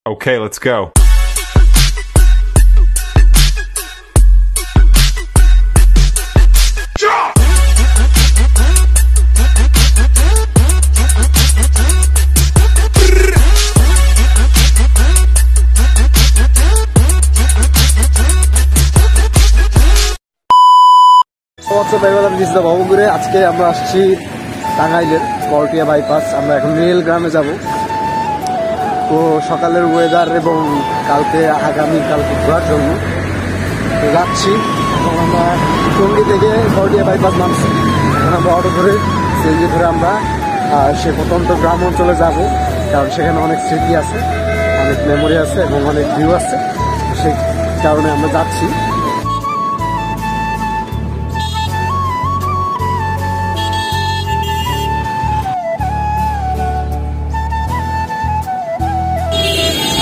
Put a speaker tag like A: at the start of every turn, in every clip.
A: Okay, let's go.
B: আজকে আমরা আসছি টাঙ্গাইলের করটিয়া বাইপাস। আমরা এখন রেল গ্রামে যাব। তো সকালের ওয়েদার এবং আগামীকালকে ঘোরার জন্য যাচ্ছি। এখন আমরা টঙ্গী থেকে করটিয়া বাইপাস নামছি। এখন আমরা অটো ধরে সিএনজি ধরে আমরা সে প্রত্যন্ত গ্রাম অঞ্চলে যাব, কারণ সেখানে অনেক স্মৃতি আছে, অনেক মেমোরি আছে এবং অনেক ভিউ আছে। সেই কারণে আমরা যাচ্ছি।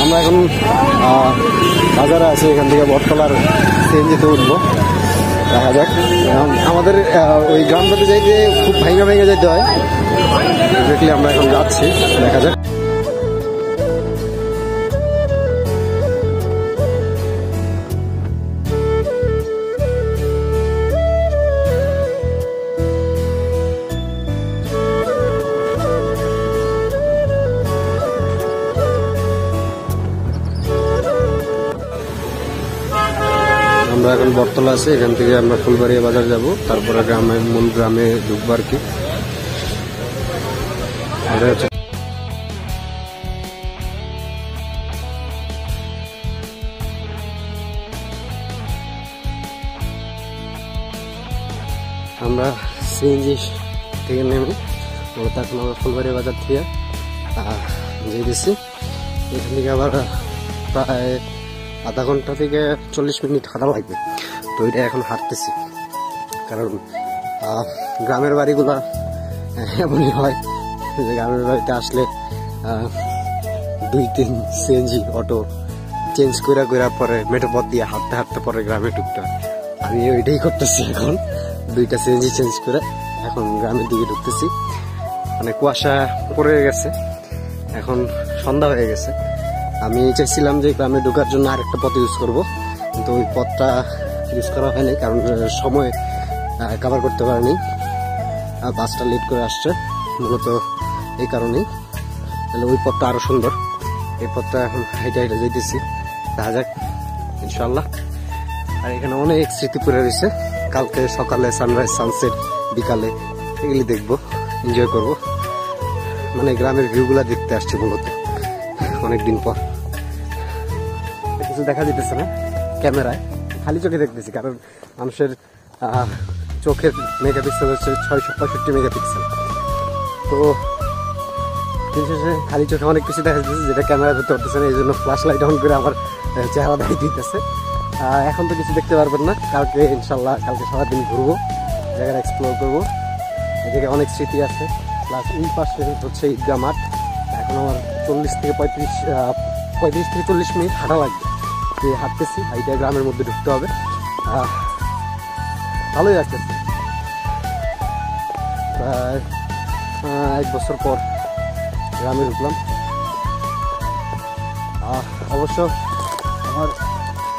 B: আমরা এখন বাজারে আছি, এখান থেকে বটতলার সিএনজিতে উঠবো। দেখা যাক। আমাদের ওই গ্রামটাতে যাইতে খুব ভেঙে যেতে হয়। দেখলে আমরা এখন যাচ্ছি, দেখা যাক। আমরা এখন বটতলা আছি, এখান থেকে আমরা ফুলবাড়িয়া বাজার যাব, তারপরে মূল গ্রামে ঢুকবো আর কি। আমরা সিএনজি থেকে নেমে তখন আমরা ফুলবাড়িয়া বাজার থেকে যেতেছি। এখান থেকে আবার প্রায় আধা ঘন্টা থেকে 40 মিনিট হাঁটা লাগবে। তো এটা এখন হাঁটতেছি, কারণ গ্রামের বাড়িগুলা এমনই হয় যে গ্রামের বাড়িতে আসলে 2-3 সিএনজি অটো চেঞ্জ করে পরে মেঠো পথ দিয়ে হাঁটতে পরে গ্রামে ঢুকতে হয়। আমি ওইটাই করতেছি এখন, 2টা সিএনজি চেঞ্জ করে এখন গ্রামের দিকে ঢুকতেছি। মানে কুয়াশা পড়ে গেছে, এখন সন্ধ্যা হয়ে গেছে। আমি চাইছিলাম যে গ্রামে ঢোকার জন্য আরেকটা পথ ইউজ করব, কিন্তু ওই পথটা ইউজ করা হয়নি, কারণ সময় কভার করতে পারিনি। বাসটা লেট করে আসছে মূলত এই কারণেই। তাহলে ওই পথটা আরো সুন্দর। এই পথটা এখন হাইটা যেতেছি, দেখা যাক ইনশাল্লাহ। আর এখানে অনেক স্মৃতি পড়ে রয়েছে। কালকে সকালে সানরাইজ, সানসেট, বিকালে এগুলি দেখবো, এনজয় করব। মানে গ্রামের ভিউগুলা দেখতে আসছে মূলত অনেকদিন পর। কিছু দেখা যেতেছে না ক্যামেরায়, খালি চোখে দেখতেছি, কারণ মানুষের চোখের মেগাপিক্সেল হচ্ছে 665 মেগাপিক্সেল। তো বিশেষে খালি চোখে অনেক কিছু দেখা যাচ্ছে যেটা ক্যামেরা ধরতে পারতেছে না, এই জন্য ফ্ল্যাশ লাইট অন করে আমার চেহারা দেখাই দিতেছে। এখন তো কিছু দেখতে পারবেন না, কালকে ইনশাল্লাহ কালকে সারাদিন ঘুরবো, জায়গাটা এক্সপ্লোর করবো। এই জায়গায় অনেক স্মৃতি আছে। প্লাস এই পাশে হচ্ছে ঈদগাহ মাঠ। এখন আমার 35 থেকে 40 মিনিট হাঁটা লাগবে। হাঁটতেছি, হাইটা গ্রামের মধ্যে ঢুকতে হবে। ভালোই লাগতেছে। প্রায় 1 বছর পর গ্রামে ঢুকলাম। অবশ্য আমার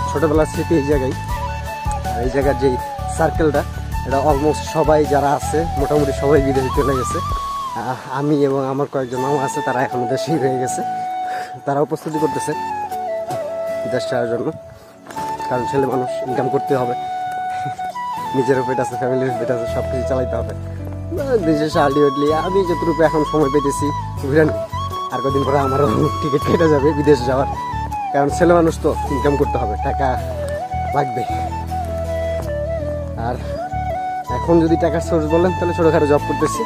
B: ছোটবেলার স্মৃতি এই জায়গায়। আর এই জায়গার যে সার্কেলটা, এটা অলমোস্ট সবাই যারা আছে মোটামুটি সবাই বিদেশে চলে গেছে। আমি এবং আমার কয়েকজন মামা আছে, তারা এখন দেশেই রয়ে গেছে। তারাও প্রস্তুতি করতেছে দেশ ছাড়ার জন্য, কারণ ছেলে মানুষ, ইনকাম করতে হবে, নিজেরও পেট আছে, ফ্যামিলির পেট আছে, সব কিছু চালাইতে হবে। দেশে আলটিমেটলি আমি যতটুকু এখন সময় পেতেছি বুঝলেন, আর কদিন পরে আমারও টিকিট কেটে যাবে বিদেশে যাওয়ার, কারণ ছেলে মানুষ তো ইনকাম করতে হবে, টাকা লাগবে। আর এখন যদি টাকার সোর্স বলেন তাহলে ছোটোখাটো জব করতেছি,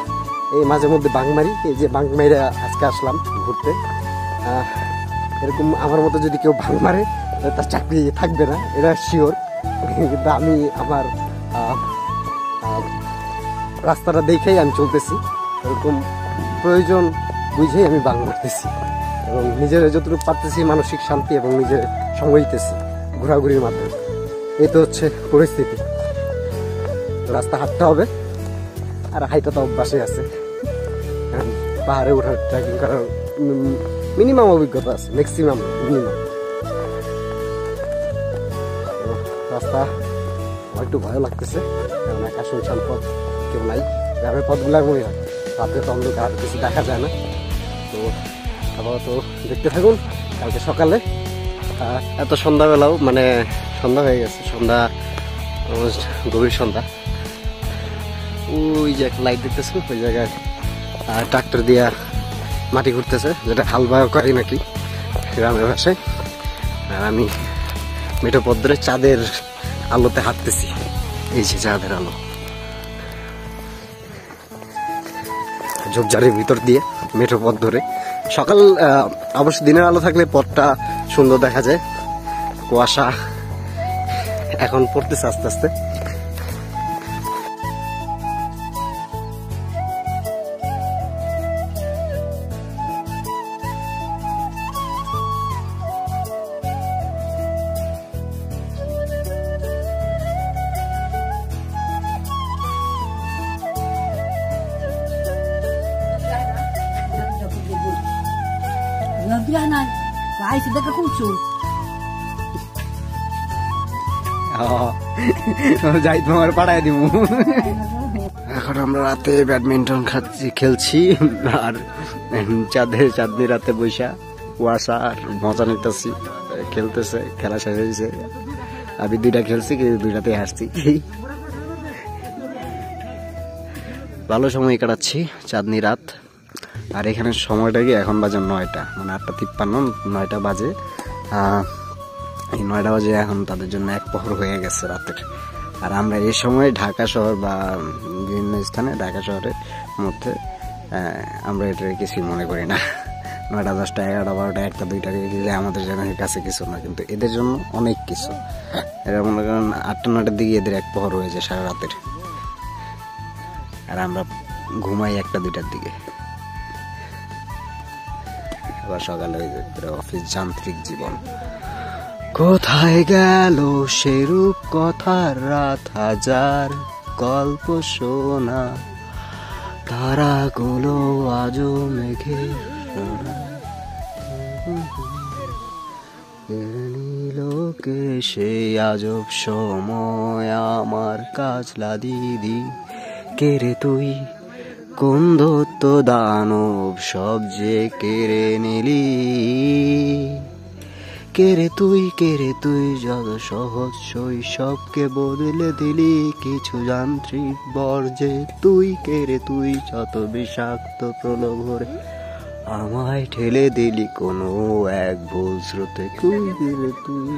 B: এই মাঝে মধ্যে বাংমারি, এই যে বাংমারিরা আজকে আসলাম ঘুরতে। এরকম আমার মতো যদি কেউ ভাঙ মারে তার চাকরি থাকবে না, এটা শিওর। কিন্তু আমি আমার রাস্তাটা দেখেই আমি চলতেছি, এরকম প্রয়োজন বুঝেই আমি বাং মারতেছি এবং নিজের যতটুকু পারতেছি মানসিক শান্তি এবং নিজের সঙ্গ দিতেছি ঘোরাঘুরির মাধ্যমে। এই তো হচ্ছে পরিস্থিতি। রাস্তা হাঁটতে হবে, আর হাইটা তো অভ্যাসে আছে, পাহাড়ে ওঠার ট্রেকিং করার মিনিমাম অভিজ্ঞতা আছে, ম্যাক্সিমাম মিনিমাম। রাস্তা আমার একটু ভয় লাগতেছে, কারণ একা শুনশান পথ, কেউ নাই। গ্রামের পথগুলো মনে হয় রাতে তো অন্ধকার, কিছু দেখা যায় না। তো আপাতত দেখতে থাকুন। কালকে সকালে এত সন্ধ্যাবেলাও মানে সন্ধ্যা হয়ে গেছে, সন্ধ্যা গভীর সন্ধ্যা। ওই যে একটা লাইট দেখতেছেন, ওই জায়গায় ট্রাক্টর দিয়া মাটি ঘুরতেছে, যেটা হাল বায় করে নাকি গ্রামের ভাষায়। আর আমি মেঠো পথ ধরে চাঁদের আলোতে হাঁটতেছি। এই যে চাঁদের আলো ঝোপঝাড়ের ভিতর দিয়ে মেঠো পথ ধরে। সকাল অবশ্য দিনের আলো থাকলে পথটা সুন্দর দেখা যায়। কুয়াশা এখন পড়তেছে আস্তে আস্তে। যাই তোমার পাঠাই দিব। এখন আমরা রাতে ব্যাডমিন্টন খেলছি আর চাঁদনি রাতে বৈশা কুয়াশা আর মজা নিতেছি। খেলতেছে, খেলা শেষ হয়েছে। আমি 2টা খেলছি, কিন্তু 2টাতেই হাসছি। ভালো সময় কাটাচ্ছি, চাঁদনি রাত। আর এখানে সময়টা কি এখন বাজে 9টা, মানে 8:53, 9টা বাজে। এই 9টা বাজে এখন তাদের জন্য 1 প্রহর হয়ে গেছে রাতের। আর আমরা এই সময় ঢাকা শহর বা বিভিন্ন স্থানে ঢাকা শহরের মধ্যে আমরা এটা কিছুই মনে করি না। 9টা, 10টা, 11টা, 12টা, 1টা, 2টা গেলে আমাদের জনের কাছে কিছু না, কিন্তু এদের জন্য অনেক কিছু। এরা মনে করেন 8টা, 9টার দিকে এদের 1 প্রহর হয়ে যায় সারা রাতের। আর আমরা ঘুমাই 1টা, 2টার দিকে। আবার সকালে অফিস, যান্ত্রিক জীবন। কোথায় গেল সেরূপ কথার রাত, হাজার গল্প শোনা, তারাগুলো আজও মেঘে নীলকে সেই আজব সময় আমার কাজলা দিদি। কে রে তুই, কোন দত্ত দানব সব যে কেড়ে নিলি। কে রে তুই যত সহজ শৈশবকে বদলে দিলি কিছু যান্ত্রিক বর্জে। তুই কে রে তুই, যত বিষাক্ত প্রলোভরে আমায় ঠেলে দিলি কোনো এক ভুল স্রোতে। তুই কে রে তুই।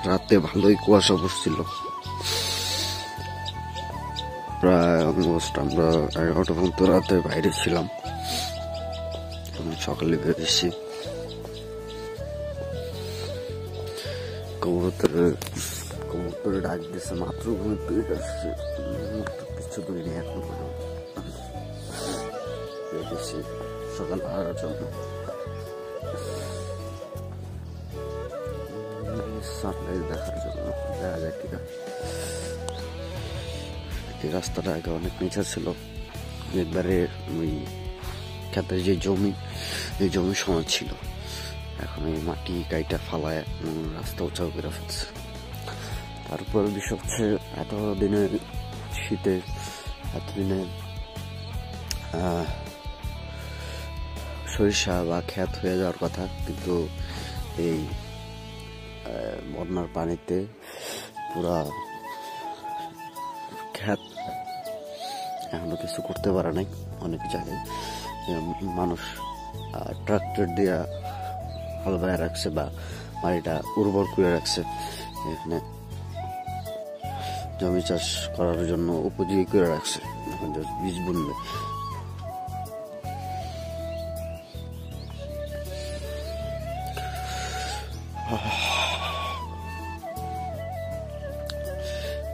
B: রাতে ভালোই কুয়াশা পড়ছিল, প্রায় অলমোস্ট আমরা 11টা পর্যন্ত রাতে বাইরে ছিলাম। সকালে বেরিয়েছি। কবুতরে ডাক দিচ্ছে, মাত্র ঘুমের থেকে আসছে, কিছু করিনি এখন পর্যন্ত। বেরিয়েছি সকাল 8টার জন্য, সানরাইজ দেখার জন্য। দেখা যায় কিনা। এই রাস্তাটা আগে অনেক নিচা ছিল, একবারে ওই ক্ষেতের যে জমি, এই জমি সমান ছিল। এখন এই মাটি কাইটা ফালায় রাস্তা উঁচা করে ফেলছে। তারপর বিষয় হচ্ছে, এতদিনের শীতে, এতদিনে সরিষা বা ক্ষেত হয়ে যাওয়ার কথা, কিন্তু এই বন্যার পানিতে পুরা ক্ষেত এখনো কিছু করতে পারে নাই। অনেক জায়গায় মানুষ ট্রাক্টর দিয়ে হাল বায় রাখছে বা মাটিটা উর্বর করে রাখছে, এখানে জমি চাষ করার জন্য উপযোগী করে রাখছে। এখন বীজ বুনবে।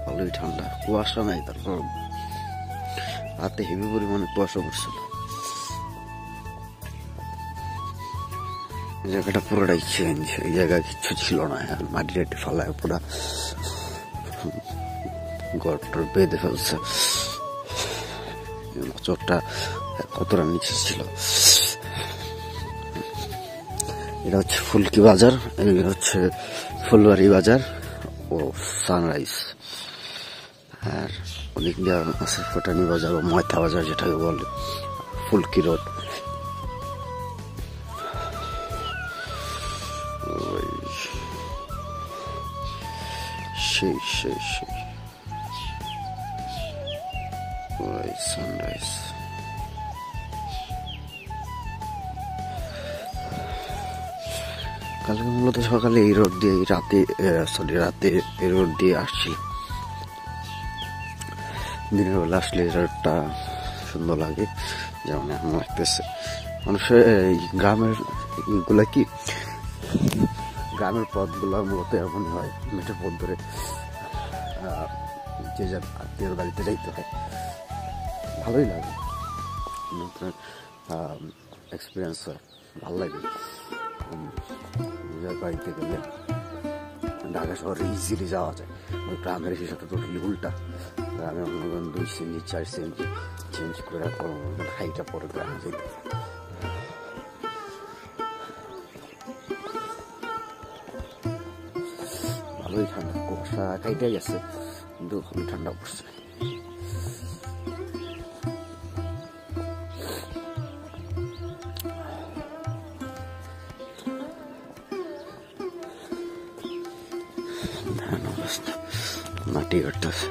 B: ভালোই ঠান্ডা, কুয়াশা নাই। তারপর রাতে হেভি পরিমাণে কুয়াশা পড়ছিল। জায়গাটা পুরোটাই চেঞ্জ, এই জায়গায় কিচ্ছু ছিল না, মাটি টাটি ফালায় পুরা গড়টর বেঁধে ফেলছে। চরটা কতটা নিচে ছিল। এটা হচ্ছে ফুলকি বাজার, এই হচ্ছে ফুলবাড়ি বাজার ও সানরাইজ। আর অনেক দিয়ে আছে ফটানি বাজার ও ময়থা বাজার যেটাকে বলে, ফুলকি রোড। সেই সেই সেই সানরাইজ। কালকে মূলত সকালে এই রোড দিয়ে, রাতে এই রোড দিয়ে আসছি। দিনের বেলা আসলে এই রোডটা সুন্দর লাগে, যেমন এখন লাগতেছে। মানুষের এই গ্রামের গুলা কি, গ্রামের পথগুলো মূলত এমনই হয়, মেঠো পথ ধরে যে যার আত্মীয়র বাড়িতে যাইতে হয়। ভালোই লাগে, নতুন এক্সপিরিয়েন্স হয়, ভালো লাগে। নিজের বাড়িতে গেলে ঢাকা শহরে ইজিলি যাওয়া যায়, গ্রামের হিসাবটা টোটালি উল্টা। গ্রামে মনে করেন 2 সেন্টি 4 সেন্টি চেঞ্জ করে হাইটা পরে গ্রামে যেতে। ভালোই ঠান্ডা, কুয়াশা কাইটাই গেছে কিন্তু খুবই ঠান্ডা পড়ছে। মাটি কাটতেছে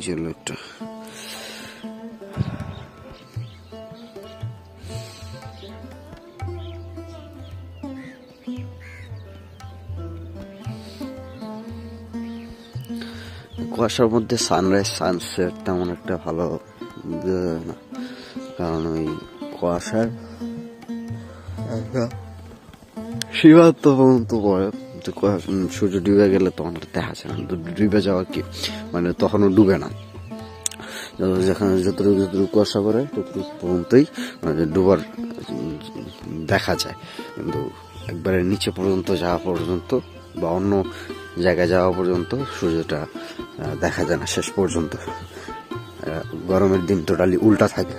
B: যে লোকটা। কুয়াশার মধ্যে সানরাইজ সানসেট তেমন একটা ভালো না, কারণ ওই কুয়াশার সীমান্ত পর্যন্ত পড়ে। সূর্য ডুবে গেলে তখন দেখা যায় না, ডুবে যাওয়া কি মানে তখনও ডুবে না। যেখানে যতটুকু কুয়াশা করে ততটুকু পর্যন্তই ডুবার দেখা যায়, কিন্তু একবারে নিচে পর্যন্ত যাওয়া পর্যন্ত বা অন্য জায়গায় যাওয়া পর্যন্ত সূর্যটা দেখা যায় না শেষ পর্যন্ত। গরমের দিন টোটালি উল্টা থাকে।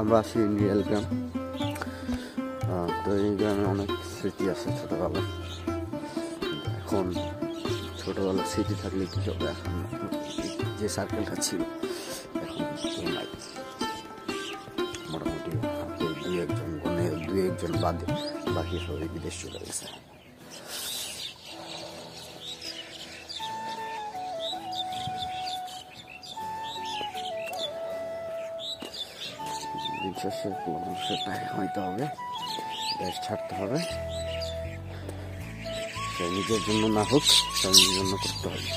B: আমরা আছি রিয়েল গ্রাম, তো এই গ্রামে অনেক স্মৃতি আছে ছোটবেলায়। এখন ছোটবেলার স্মৃতি থাকলে কি হবে, এখন যে সার্কেলটা ছিল এখন নাই। মোটামুটি হাতে 2-1 জন বাদে বাকি সবাই বিদেশ চলে গেছে। মানুষের টাকা হইতে হবে, দেশ ছাড়তে হবে, সে নিজের জন্য না হোক নিজের জন্য করতে হবে।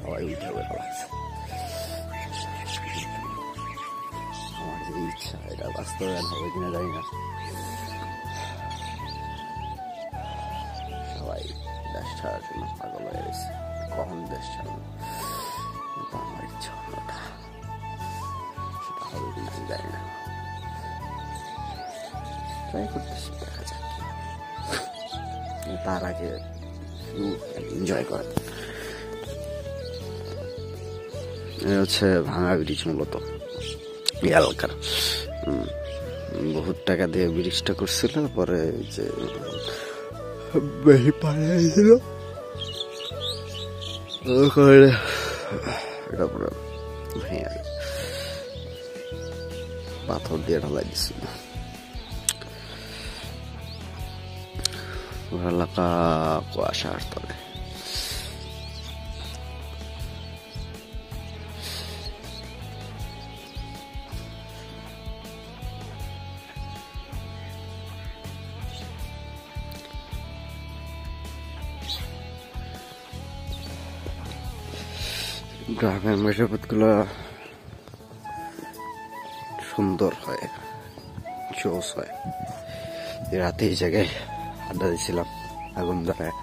B: সবাই উঠে লাগছে। আমার যে ইচ্ছা এটা বাস্তবায়ন হবে কিনা জানি না। সবাই দেশ ছাড়ার জন্য পাগল হয়ে গেছে, কখন দেশ ছাড়বে। কিন্তু আমার ইচ্ছা অন্যটা, সেটা হবে কিনা আমি জানি না। ট্রাই করতেছি, দেখা যাক। তার আগে এনজয় করা। হচ্ছে ভাঙা ব্রিজ, মূলত এই এলাকার বহুত টাকা দিয়ে ব্রিজটা করছিল, পরে যে বেশি পানি হয়েছিল এটা পুরো ভেঙে পাথর দিয়ে ঢালাই দিছিল। এলাকা কুয়াশার তলে। গ্রামের মেঠোপথগুলো সুন্দর হয়, জোস হয়। রাতে এই জায়গায় আড্ডা দিয়েছিলাম আগুন ধরায়।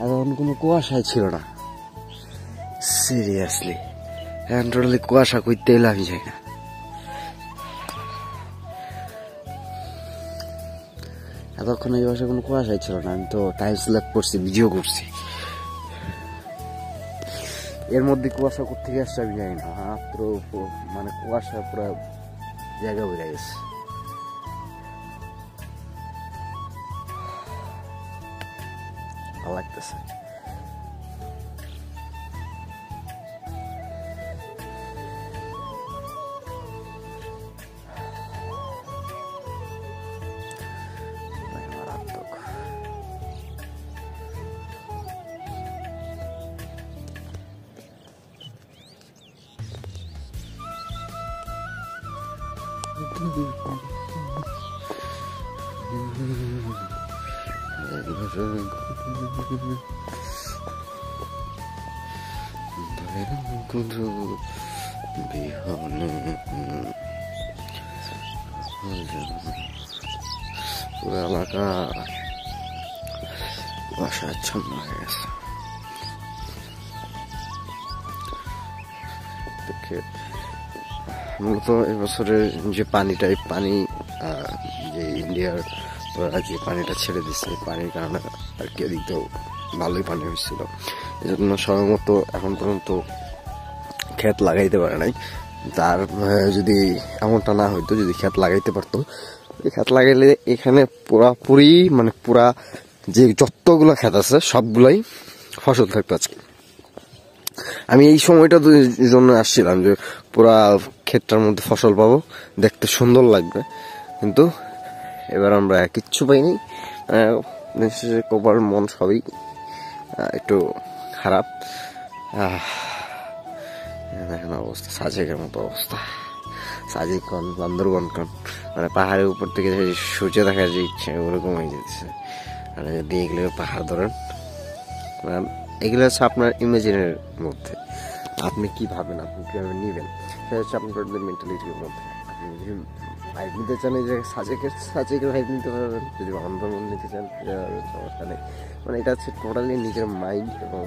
B: এখন কোনো কুয়াশায় ছিল না, সিরিয়াসলি এখন টোটালি কুয়াশা করতে এলে আমি যাই না। এতক্ষণ এই বাসায় কোনো কুয়াশাই ছিল না, আমি তো টাইম স্ল্যাপ করছি, ভিডিও করছি। এর মধ্যে কুয়াশা কোথেকে আসছে আমি জানি না, মাত্র মানে কুয়াশা পুরো জায়গা বেড়ে গেছে। ভালো লাগতেছে। পুরো এলাকা কুয়াশাচ্ছন্ন হয়ে গেছে। মূলত এবছরের যে পানিটা, এই পানি যে ইন্ডিয়ার যে পানিটা ছেড়ে দিচ্ছে, পানির কারণে আর কি এদিকেও ভালোই পানি হয়েছিল। এই জন্য সময়মতো এখন পর্যন্ত ক্ষেত লাগাইতে পারে নাই। তার যদি এমনটা না হইতো, যদি ক্ষেত লাগাইতে পারতো, ক্ষেত লাগাইলে এখানে পুরাপুরি মানে পুরা যে যতগুলো ক্ষেত আছে সবগুলাই ফসল থাকতো আজকে। আমি এই সময়টা জন্য আসছিলাম যে পুরা ক্ষেতটার মধ্যে ফসল পাবো, দেখতে সুন্দর লাগবে। কিন্তু এবার আমরা কিচ্ছু পাইনি। কপাল মন সবই একটু খারাপ। দেখেন অবস্থা, সাজেকের মতো অবস্থা। সাজেক কন, বান্দরবন কন, মানে পাহাড়ের উপর থেকে সূর্য দেখা যে ইচ্ছে ওরকম হয়ে যেতেছে। মানে যদি এগুলো পাহাড় ধরেন, এগুলো হচ্ছে আপনার ইমেজিনের মধ্যে, আপনি কি ভাবেন, আপনি কিভাবে নিবেন, সেটা হচ্ছে আপনার মেন্টালিটির মধ্যে। আপনি যদি ভাইব নিতে চান, এই যে সাজেকের ভাইব নিতে পারবেন, যদি বান্দরবন নিতে চান সমস্যা নেই। মানে এটা হচ্ছে টোটালি নিজের মাইন্ড এবং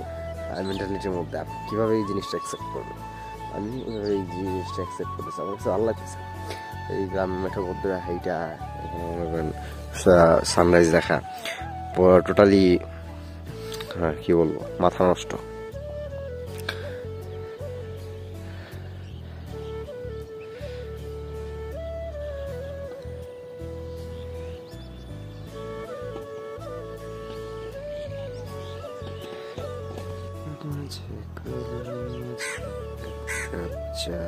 B: মেন্টালিটির মধ্যে আপনি কীভাবে এই জিনিসটা অ্যাকসেপ্ট করবেন। আমি এই জিনিসটা অ্যাকসেপ্ট করতেছি, আমার কাছে ভালো লাগতেছে। এই গ্রামের মেঠো মধ্যে এইটা এখানে মনে করেন সানরাইজ দেখা টোটালি কি বলবো, মাথা নষ্ট। আচ্ছা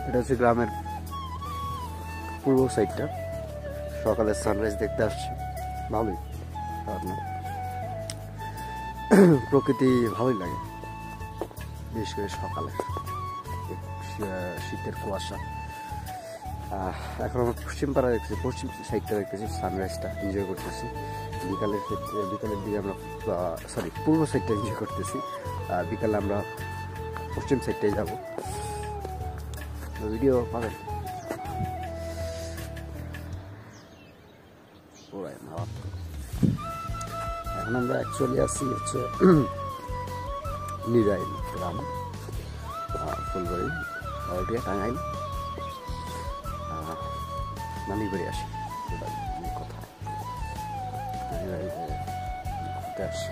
B: এটা হচ্ছে গ্রামের পূর্ব সাইডটা। সকালে সানরাইজ দেখতে আসছি, ভালোই, প্রকৃতি ভালোই লাগে, বিশেষ করে সকালে শীতের কুয়াশা। এখন আমরা পশ্চিম পাড়া দেখতেছি, পশ্চিম সাইডটা দেখতেছি, সানরাইজটা এনজয় করতেছি। বিকালের দিকে আমরা পূর্ব সাইডটা এনজয় করতেছি, বিকালে আমরা পশ্চিম সাইডটাই যাবো। ভিডিও পাবেন। এখন আমরা অ্যাকচুয়ালি আছি হচ্ছে নিরাইল গ্রাম, ফুলবাড়ি, টাঙ্গাইল। নানি বাড়ি আসি, কথা নানি বাড়িতে ঘুরতে আসি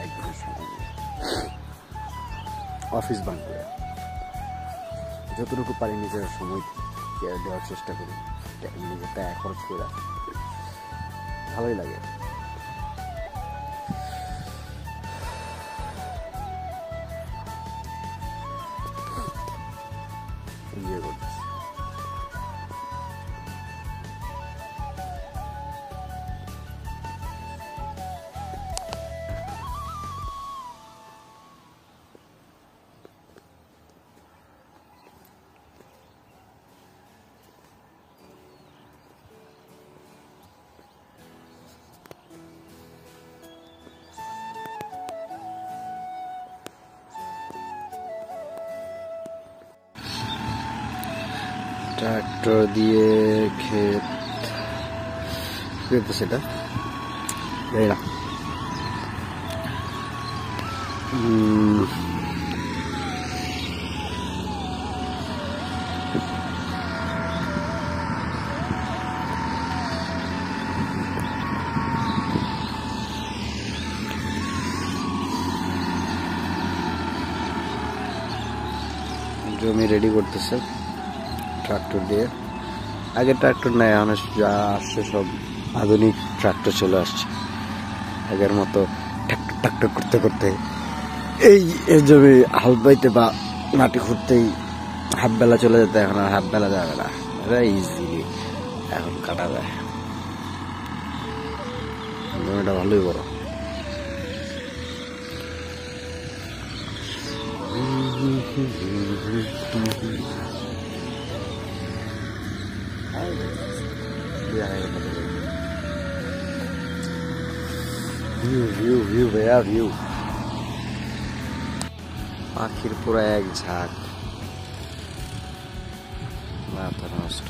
B: একদিনের সময়, অফিস বান করে যতটুকু পারি নিজের সময় দেওয়ার চেষ্টা করি, নিজের টাকা খরচ করে ভালোই লাগে। এনজয় করতেছি। ট্রাক্টর দিয়ে ক্ষেত সেটা জমি রেডি করতেছে ট্রাক্টর দিয়ে। আগে ট্রাক্টর নাই, এখন যা আসছে সব আধুনিক ট্রাক্টর চলে আসছে। আগের মতো ট্রাক্টর করতে করতে এই জমি হাল বাইতে বা মাটি খুঁড়তেই হাফ বেলা চলে যেত, এখন আর হাফ বেলা যাবে না, ইজিলি এখন কাটা যায়। জমিটা ভালোই বড়। পাখির পুরো এক ঝাঁক, মাথা নষ্ট,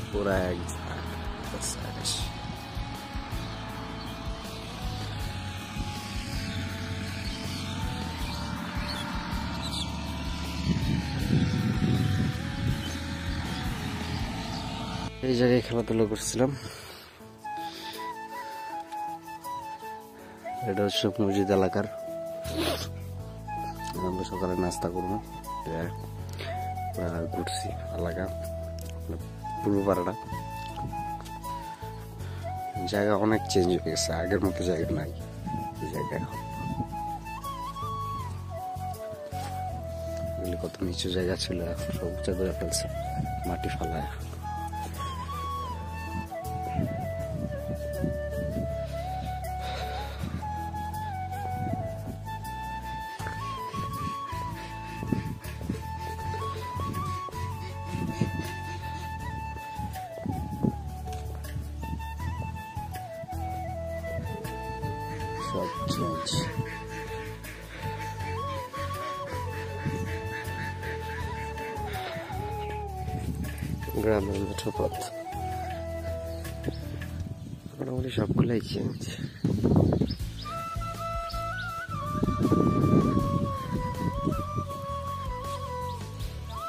B: পুরো এক ঝাঁক। এই জায়গায় খেলাধুলা করছিলাম। এটা হচ্ছে মসজিদ এলাকার, আমরা সকালে নাস্তা করবো, ঘুরছি এলাকা পূর্বপাড়াটা। জায়গা অনেক চেঞ্জ হয়ে গেছে, আগের মতো জায়গা নাই এই জায়গায়। কত নিচু জায়গা ছিল, এখন সব উঁচা করে ফেলছে, মাটি ফালায়। সব চেঞ্জ। গ্রামের মেঠো পথ মোটামুটি সবগুলাই চেঞ্জ।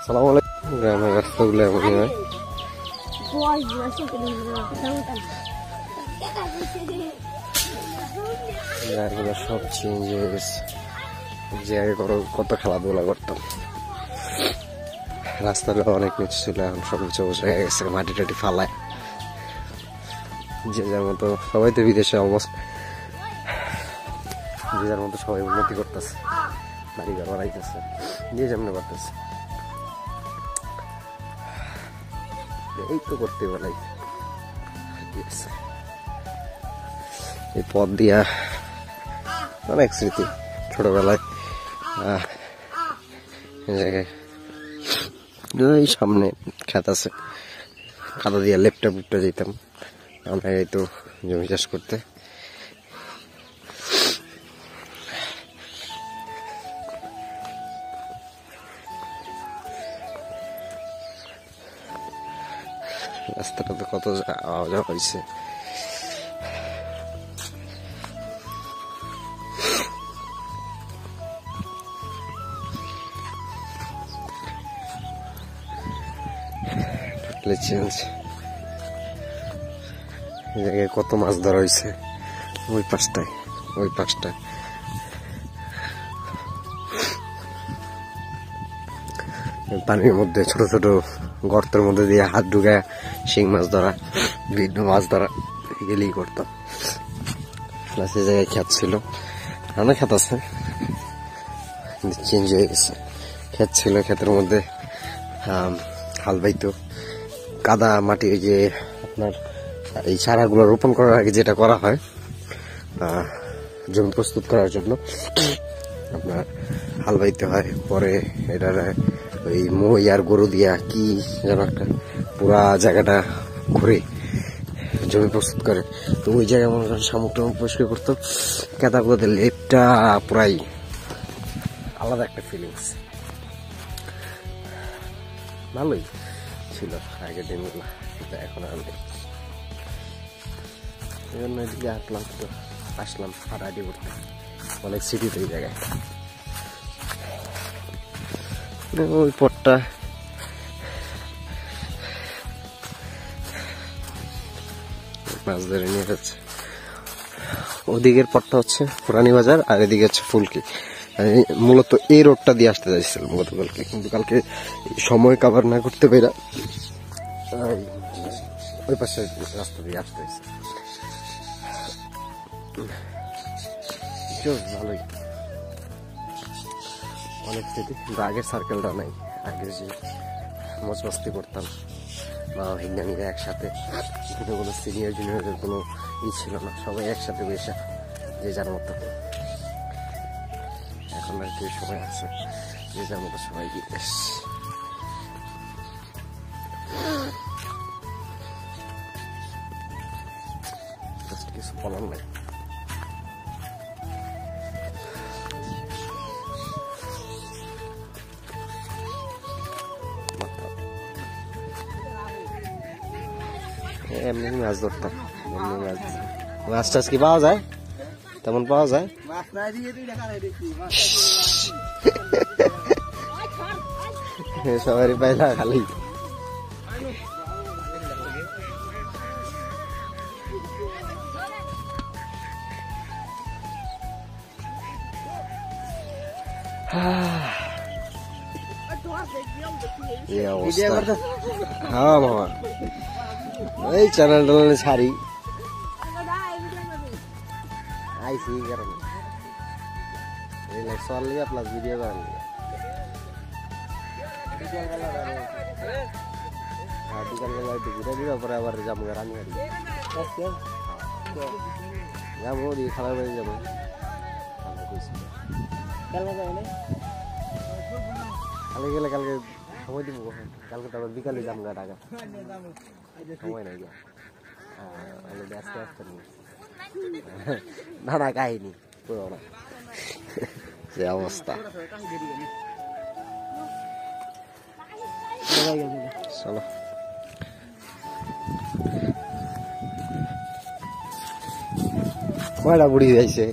B: সালাম আলাইকুম। গ্রামের রাস্তাগুলো এমনই হয়। সব চেঞ্জ হয়ে গেছে। যে আগে কত খেলাধুলা করতাম, রাস্তাটা অনেক নিচু ছিল, এখন সব উঁচু উঁচু হয়ে গেছে, মাটি টাটি ফালায়। যে যার মতো সবাই তো বিদেশে অলমোস্ট, যে যার মতো সবাই উন্নতি করতেছে, বাড়িঘর বাড়াইতেছে, যে যেমন করতেছে। এই তো করতে বেলাই এই পথ দিয়া অনেক স্মৃতি ছোটবেলায়। জায়গায় ওই সামনে খেত আছে, কাদা দিয়া লেপটা পুপটা যেতাম আমরা, এই তো জমি চাষ করতে। রাস্তাটা তো কত যাওয়া হয়েছে। আসলে চেঞ্জ। এই জায়গায় কত মাছ ধরা হয়েছে, ওই পাশটায় পানির মধ্যে ছোট ছোট গর্তের মধ্যে দিয়ে হাত ঢুকায় শিং মাছ ধরা, বিভিন্ন মাছ ধরা গেলেই করতাম। সে জায়গায় ক্ষেত ছিল, অনেক ক্ষেত আছে, চেঞ্জ হয়ে গেছে। ক্ষেত ছিল, ক্ষেতের মধ্যে হাল বাইতো, কাদা মাটি, যে আপনার এই চারাগুলো রোপণ করার আগে যেটা করা হয় জমি প্রস্তুত করার জন্য, আপনার হাল বাইতে হয়। পরে এটার ওই মই আর গরু দিয়া কি যেন একটা পুরা জায়গাটা ঘুরে জমি প্রস্তুত করে। তো ওই জায়গায় মনে করেন শামুক টামুক পরিষ্কার করতো, কেদাগুলো দিলে লেপটা পুরাই আলাদা একটা ফিলিংস, ভালোই ছিল আগের দিনগুলো। এখন আর নেই, এই জন্য এদিকে হাঁটলাম, তো আসলাম হাঁটাহাঁটি করতে, অনেক সিটি তো এই জায়গায়। ওই পথটা মাছ ধরে নিয়ে যাচ্ছে। ওদিকের পথটা হচ্ছে পুরানি বাজার, আর এদিকে হচ্ছে ফুলকি। মূলত এই রোডটা দিয়ে আসতে চাইছিলাম গতকালকে, কিন্তু কালকে সময় কাভার না করতে পেরে ওই পাশে রাস্তা দিয়ে আসতে হয়েছে। ভালোই, অনেক স্মৃতি, কিন্তু আগের সার্কেলটা নাই। আগে যে মজ মস্তি করতাম বা হিন্দানিরা একসাথে, কিন্তু কোনো সিনিয়র জুনিয়রের কোনো ছিল না, সবাই একসাথে বসে যে যার মতো। এখন আর কি সময় আছে, যে যার মতো সবাই বেশ কিছু বলার নাই। এমনি মাছ ধরতাম, মাছ টাছ কি পাওয়া যায়, তেমন পাওয়া যায়। সবারই পাইলা খালি হ্যাঁ মামা, এই চ্যানেল টোনেল ছাড়ি আইসি কারণে রিল্যাক্স হওয়ার লিগে প্লাস ভিডিও করার লিগে। বিকালবেলা একটু ঘুরে দিবা, পরে আবার যাবো রানিহারি, যাবো ওদিকে খাবার বাড়ি যাবো। কালকে গেলে কালকে সময় দিব, কালকে তো আবার বিকালে যাবো গা ঢাকা, সময় নাই গা। আজকে আসতে না, না কাহিনি পুরো না, যে অবস্থা। চলো কয়টা বুড়ি যাইছে,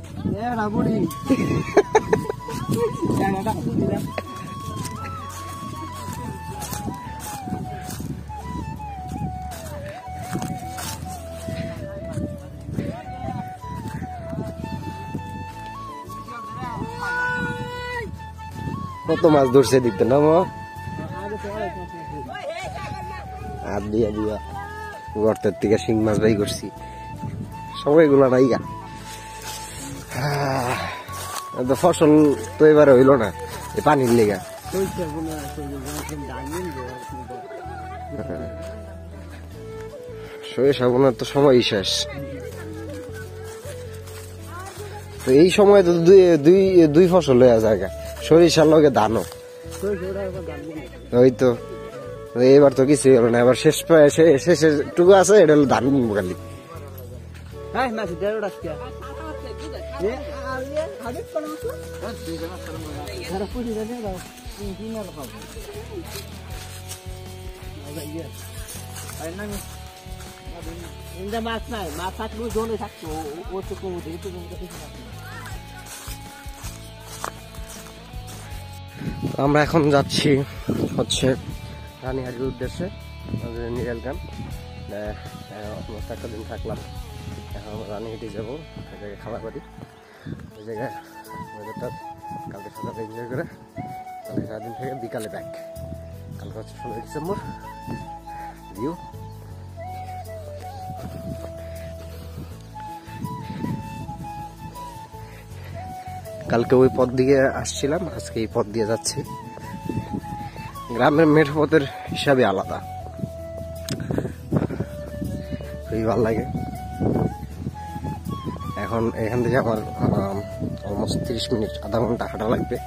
B: কত মাছ ধরছে দিতে না মা, হাত দিয়া দিয়া গর্তের থেকে শিং মাছ বাই করছি, সবাই গুলা নাই গা। ফসল তো এবারে হইল না এই পানির লেগা, সরিষা বোনার তো সময়ই শেষ। তো এই সময় তো দুই ফসল হয়ে যায়, সরিষার লগে ধানও। ওই তো এবার তো কিছু হলো না, এবার শেষের টুকু আছে, এটা হলো ধান খালি।
A: মাছ নাই, মাছ থাকলেও জলে থাকতো, ও তো কমুতে
B: আমরা এখন যাচ্ছি হচ্ছে রানিহাটির উদ্দেশ্যে। নিরালগ্রাম অলমোস্ট একটা দিন থাকলাম। এখন রানীহাটি যাবো, ওই জায়গায় খাবার বাড়ি, ওই জায়গায় ওয়েদারটা কালকে সকালে এনজয় করে কালকে সারাদিন থেকে বিকালে ব্যাক। কালকে হচ্ছে 16 ডিসেম্বর। ভিউ কালকে ওই পথ দিয়ে আসছিলাম, আজকে এই পথ দিয়ে যাচ্ছি। গ্রামের মেঠো পথের হিসাবে আলাদা, খুবই ভালো লাগে। এখন এখান থেকে আমার অলমোস্ট 30 মিনিট, আধা ঘন্টা হাঁটা লাগবে।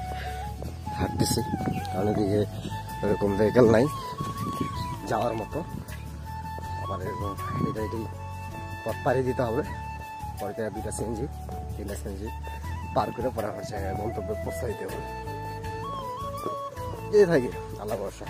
B: হাঁটতেছি কারণ এদিকে ওরকম ভেহিকেল নাই যাওয়ার মতো। আমার এরকম এটাই পথ পাড়ি দিতে হবে। পরে থেকে 2টা সিএনজি 3টা সিএনজি পার করে পরে আমার জায়গায় গন্তব্যে পৌঁছাইতে হবে। এই থাকে আল্লাহ ভরসা।